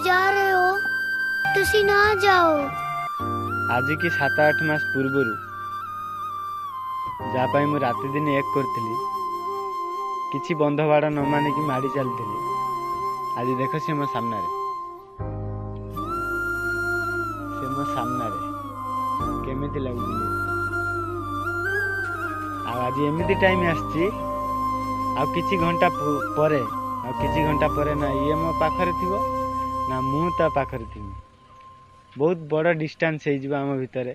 जा रहे हो तुसी ना जाओ। आज की 7-8 मास पूर्वर जहाँ मु राति दिन एक करी किसी बंध बाड़ न मानिक माड़ी चलती आज देख सी मो सामने से मो सामने केमिति लगुच आज एमती टाइम आसी किछि घंटा परे किछि घंटा परे ना ये मो पाखरे थिबो ना मु ता पाखरे थी बहुत बड़ डिस्टेंस हो आम भितर।